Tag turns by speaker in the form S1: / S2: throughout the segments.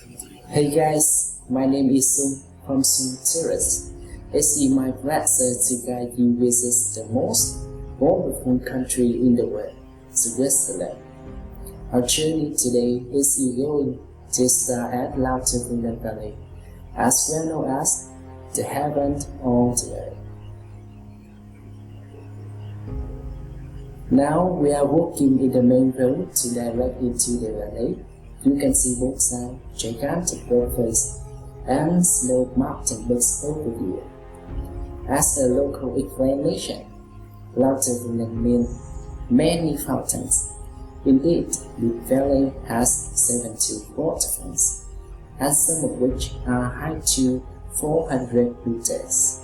S1: Hey guys, my name is Sung from Tourist. It's my pleasure to guide you visit the most wonderful country in the world, Switzerland. Our journey today is going to start at Lauterbrunnen Valley, as well known as the heaven on the earth. Now we are walking in the main road to direct into the valley. You can see both sides, gigantic boulders, and snow mountain looks over you. As a local explanation, Lauterbrunnen means many fountains. Indeed, the valley has 72 waterfalls, and some of which are high to 400 meters.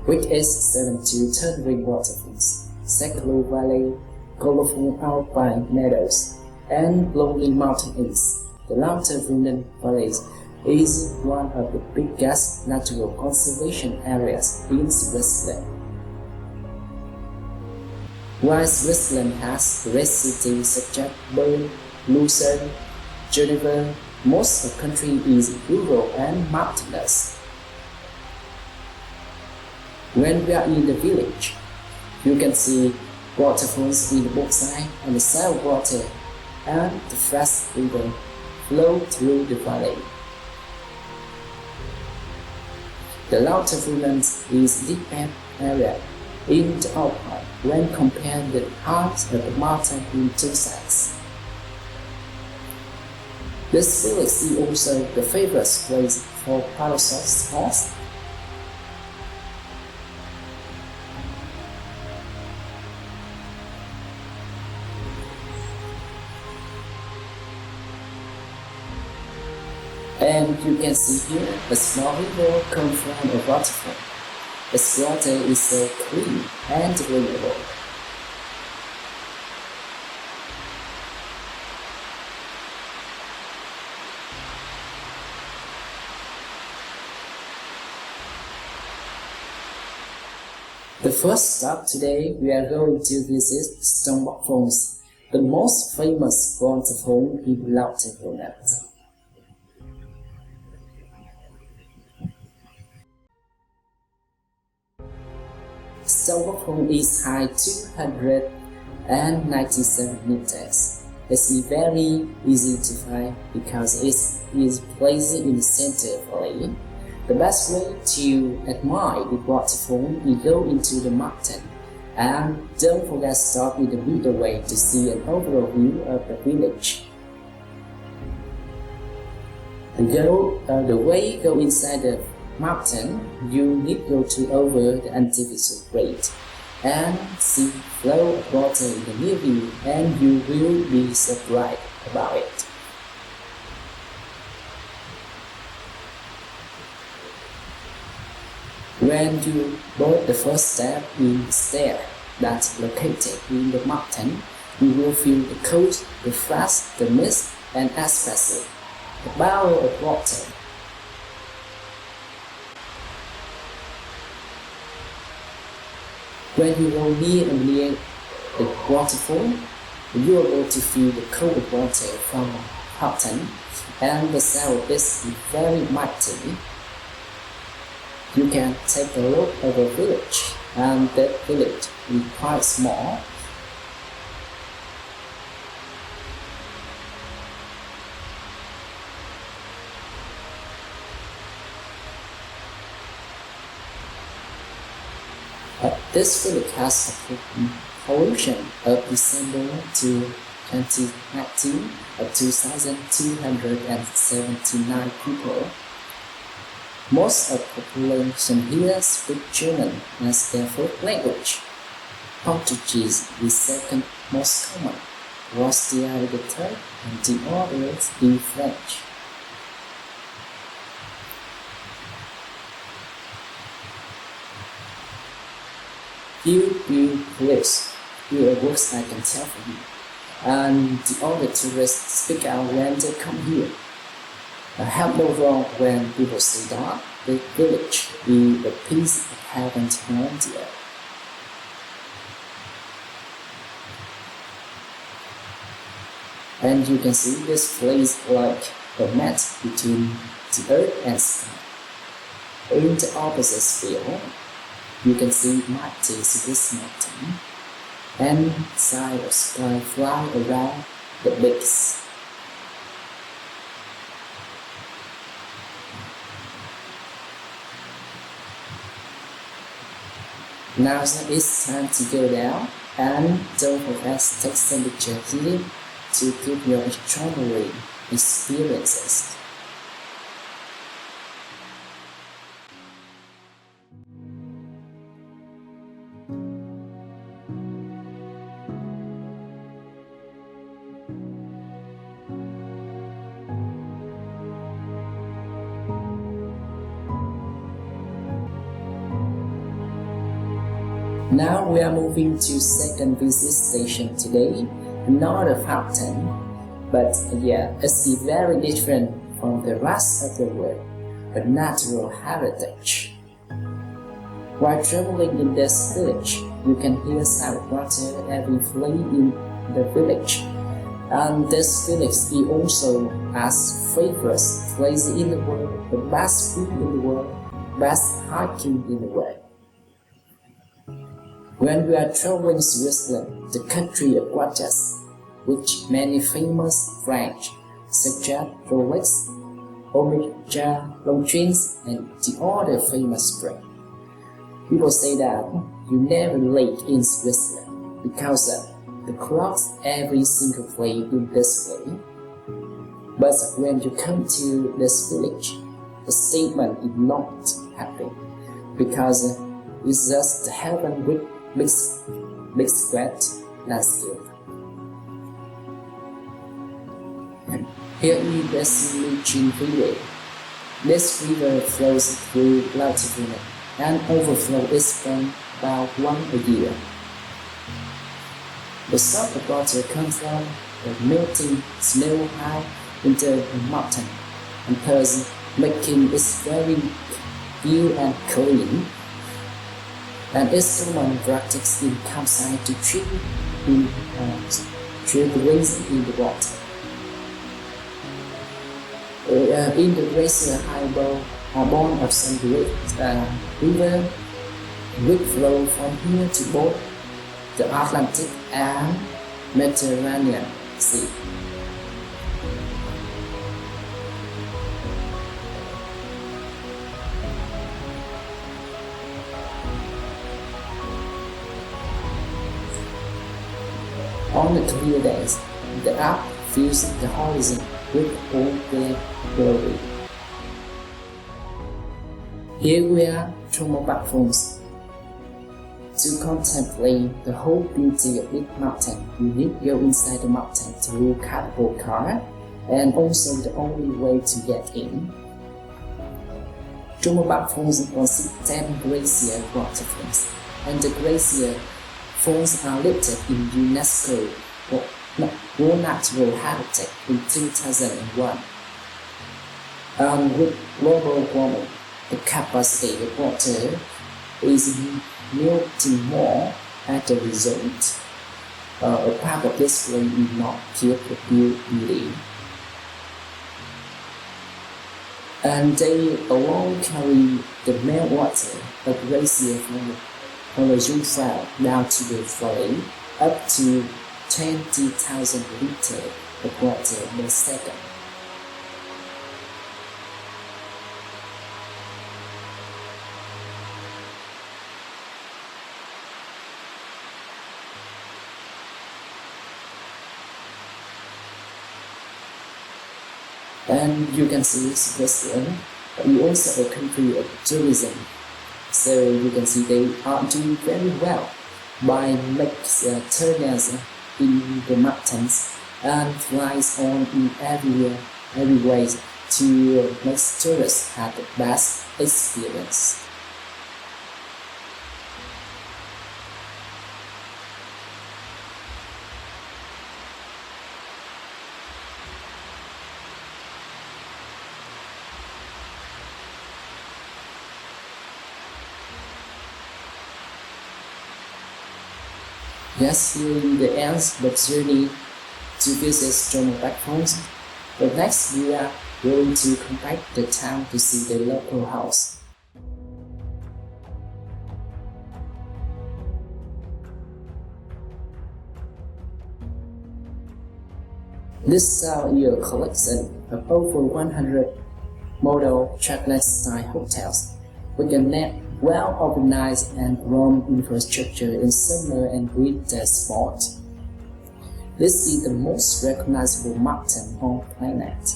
S1: Which is 72 thundering waterfalls, Secolo Valley, colorful alpine meadows, and lonely mountains. The Lauterbrunnen Valley is one of the biggest natural conservation areas in Switzerland. While Switzerland has great cities such as Bern, Lucerne, Geneva, most of the country is rural and mountainous. When we are in the village, you can see waterfalls in the both sides and the salt water and the fresh river flow through the valley. The Lauterbrunnen is the deepest area in the Alpine when compared with half of the mountain in two sides. This village is also the favorite place for parasol sports. And you can see here a small river comes from a waterfall. Its water is so clean and drinkable. The first stop today, we are going to visit Stonebuck Falls, the most famous waterfall in Lauterbrunnen. Stonebuck Falls is high 297 meters. It's very easy to find because it is placed in the center of the valley. The best way to admire the waterfall is go into the mountain, and don't forget to stop in the middle way to see an overall view of the village. The way you go inside the mountain, you need to go to over the artificial grate and see flow of water in the near view, and you will be surprised about it. When you board the first step in the stair that's located in the mountain, you will feel the cold, the frost, the mist, and especially the barrel of water. When you go near the waterfall, you are able to feel the cold water from the fountain, and the sound is very mighty. You can take a look at the village, and that village is quite small. This village has a population of December to 2019 of 2,279 people. Most of the population here speak German as their first language. Portuguese is second most common, Russia is the third, and the others is French. You will please, your works I can tell for you, and the other tourists speak out when they come here. I have no wrong when people say that the village is a piece of heaven on the earth. And you can see this place like a match between the earth and sky. In the opposite field, you can see mighty Swiss mountain and side of sky fly around the base. Now it's time to go down, and don't forget to take some pictures here to keep your extraordinary experiences. Now we are moving to second visit station today, another fountain, but it's very different from the rest of the world, a natural heritage. While traveling in this village, you can hear sound of water every flea in the village, and this village is also as famous place in the world, the best food in the world, best hiking in the world. When we are traveling to Switzerland, the country of watches, which many famous brands such as Rolex, Omega, Longines, and the other famous brands. People say that you never late in Switzerland because the clocks every single place in this place. But when you come to this village, the statement is not happening because it's just the heaven with big square landscape. Here is the Switzerland River. This river flows through Latvia and overflow is from about once a year. The salt water comes from the melting snow high into the mountain, and thus making it very pure and clean. And it's common practice in campsite to treat the rain in the water. In the glacier highball are born of some great river which flow from here to both the Atlantic and Mediterranean Sea. On the clear days, the Alps fills the horizon with all their glory. Here we are from mobile phones. To contemplate the whole beauty of this mountain, you need to go inside the mountain through a cardboard car, and also the only way to get in. Mobile phones consists 10 glacier waterfalls, and the glacier falls are listed in UNESCO World Natural Habitat in 2001. With global warming, the capacity of water is melting more as a result. A part of this flame is not keep the beauty. And they alone carry the meltwater of glacier from the Jungfrau down to the valley, up to 20,000 liters of water per second. And you can see Switzerland, we also a country of tourism. So you can see they are doing very well by making tunnels in the mountains and flies on in every way to make tourists have the best experience. Yes, during the end of the journey to visit Stromer backhomes, but next we are going to come back to town to see the local house. This is our year collection of over 100 model traveler-style hotels with a net well-organized and grown infrastructure in summer and winter sport. This is the most recognizable mountain on the planet.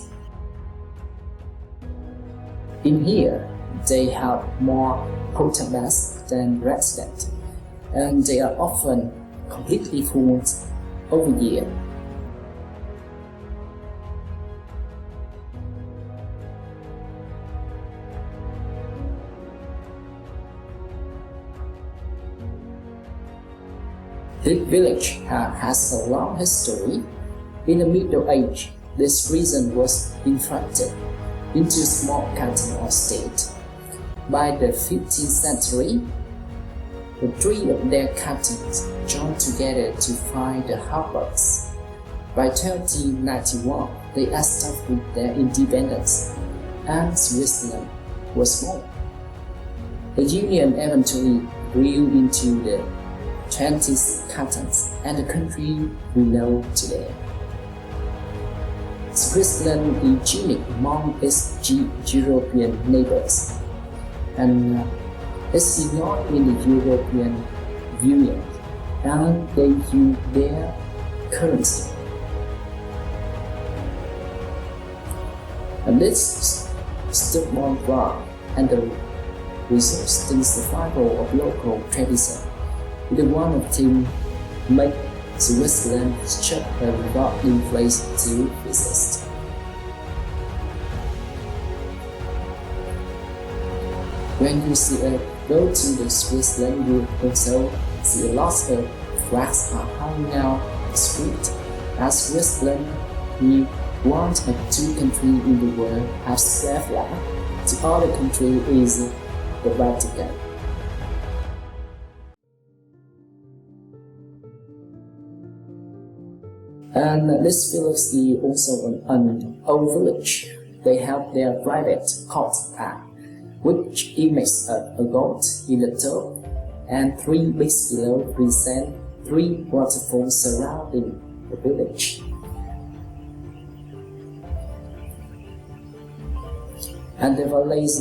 S1: In here, they have more hotel beds than residents, and they are often completely full over the year. This village has a long history. In the Middle Age, this region was infected into a small canton or state. By the 15th century, the three of their cantons joined together to find the harbors. By 1291, they established their independence, and Switzerland was born. The union eventually grew into the 20 cantons and the country we know today. Switzerland is unique among its European neighbors, and it's not in the European Union, and they use their currency. And this stubborn ground and the resisting survival of local tradition is the one of things make Switzerland such a rewarding place to visit. When you go to the Switzerland, you also see a lot of flags are hanging out the street. As Switzerland is one of two countries in the world have square flag. The other country is the Vatican. And this village is also an old village. They have their private court park, which imitates a goat in the top, and three bricks below present three waterfalls surrounding the village. And the valley is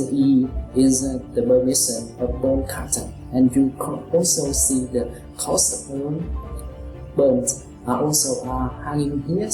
S1: the permission of burnt cotton, and you can also see the cost of burnt are also hanging here.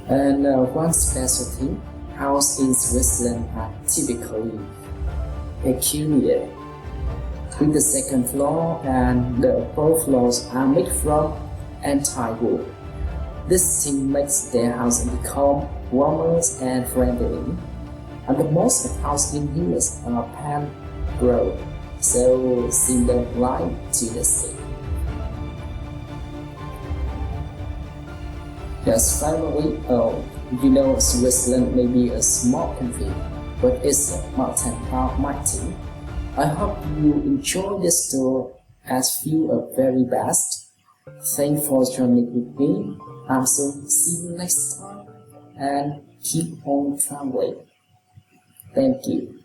S1: And one specialty, houses in Switzerland are typically peculiar, with the second floor and the upper floors are made from anti-wood. This thing makes their house become warmer and friendly. And the most of houses in here are palm grown, so send the light to the sea. Yes, finally, you know Switzerland may be a small country, but its mountains are mighty. I hope you enjoy this tour as you are very best. Thanks for joining with me. So see you next time and keep on traveling. Thank you.